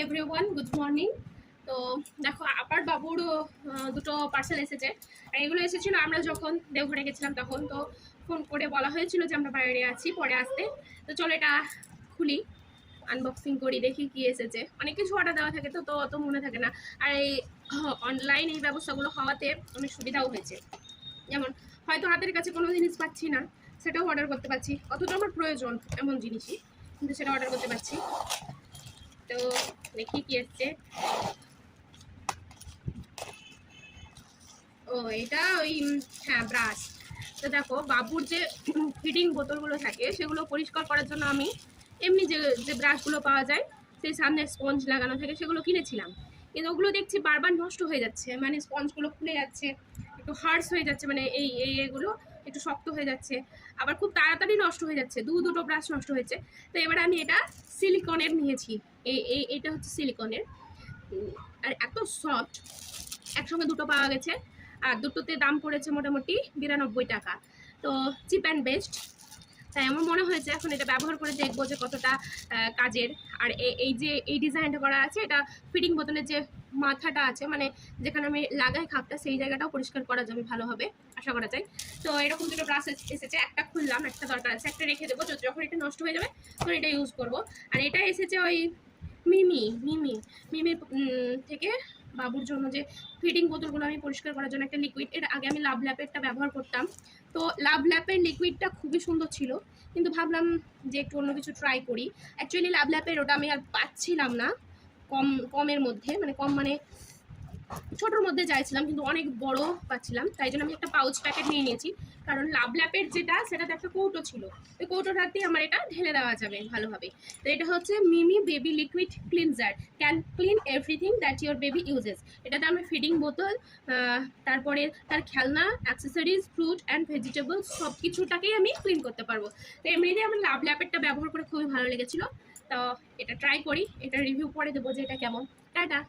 Everyone, good morning. তো দেখো আপার বাবুর দুটো পার্সেল এসেছে। আর এগুলো এসেছিলো আমরা যখন দেওঘরে গেছিলাম তখন। তো ফোন করে বলা হয়েছিল যে আমরা বাইরে আছি, পরে আসতে। তো চলো এটা খুলি, আনবক্সিং করি, দেখি কি এসেছে। অনেক কিছু অর্ডার দেওয়া থাকে, তো অত মনে থাকে না। আর এই অনলাইন এই ব্যবস্থাগুলো হওয়াতে অনেক সুবিধাও হয়েছে। যেমন হয়তো হাতের কাছে কোনো জিনিস পাচ্ছি না, সেটাও অর্ডার করতে পারছি। অথচ আমার প্রয়োজন এমন জিনিসই, কিন্তু সেটা অর্ডার করতে পারছি। তো দেখি কি এসছে। ও এটা ওই হ্যাঁ, ব্রাশ। তো দেখো বাবুর যে ফিডিং বোতলগুলো থাকে সেগুলো পরিষ্কার করার জন্য আমি এমনি যে যে ব্রাশগুলো পাওয়া যায়, সেই সামনে স্পঞ্জ লাগানো থাকে, সেগুলো কিনেছিলাম। কিন্তু ওগুলো দেখছি বারবার নষ্ট হয়ে যাচ্ছে, মানে স্পঞ্জগুলো খুলে যাচ্ছে, একটু হার্স হয়ে যাচ্ছে, মানে এগুলো একটু শক্ত হয়ে যাচ্ছে, আবার খুব তাড়াতাড়ি নষ্ট হয়ে যাচ্ছে। দুটো ব্রাশ নষ্ট হয়েছে। তো এবার আমি এটা সিলিকনের নিয়েছি। এটা হচ্ছে সিলিকনের, আর এত সফট। একসঙ্গে দুটো পাওয়া গেছে, আর দুটোতে দাম পড়েছে মোটামুটি 92 টাকা। তো চিপ অ্যান্ড বেস্ট। তাই আমার মনে হয়েছে এখন এটা ব্যবহার করে দেখবো যে কতটা কাজের। আর এই যে এই ডিজাইনটা করা আছে, এটা ফিডিং বোতলের যে মাথাটা আছে, মানে যেখানে আমি লাগাই খাপটা, সেই জায়গাটাও পরিষ্কার করা যাবে ভালোভাবে, আশা করা যায়। তো এরকম দুটো ব্রাশ এসেছে, একটা খুললাম, একটা দরকার আছে, একটা রেখে দেবো, যখন এটা নষ্ট হয়ে যাবে তখন এটা ইউজ করবো। আর এটা এসেছে ওই মিমির থেকে বাবুর জন্য যে ফিডিং বোতলগুলো আমি পরিষ্কার করার জন্য একটা লিকুইড। এর আগে আমি লাভ ল্যাপেরটা ব্যবহার করতাম। তো লাভ ল্যাপের লিকুইডটা খুবই সুন্দর ছিল, কিন্তু ভাবলাম যে একটু অন্য কিছু ট্রাই করি। অ্যাকচুয়ালি লাভ ল্যাপের ওটা আমি আর পাচ্ছিলাম না কমের মধ্যে, মানে কম মানে ছোটোর মধ্যে চাইছিলাম, কিন্তু অনেক বড় পাচ্ছিলাম। তাই জন্য আমি একটা পাউচ প্যাকেট নিয়ে নিয়েছি। কারণ লাভ ল্যাপের যেটা, সেটাতে একটা কৌটো ছিল, ওই কৌটোটাতেই আমার এটা ঢেলে দেওয়া যাবে ভালোভাবে। তো এটা হচ্ছে Mimi baby liquid cleanser, can clean everything that your baby uses. এটাতে আমি ফিডিং বোতল, তারপরে তার খেলনা, অ্যাক্সেসরিজ, ফ্রুট অ্যান্ড ভেজিটেবলস সব কিছুটাকেই আমি ক্লিন করতে পারবো। তো এমনিতেই আমার লাভ ল্যাপেরটা ব্যবহার করে খুবই ভালো লেগেছিলো। তো এটা ট্রাই করি, এটা রিভিউ পরে দেবো যে এটা কেমন। টাটা।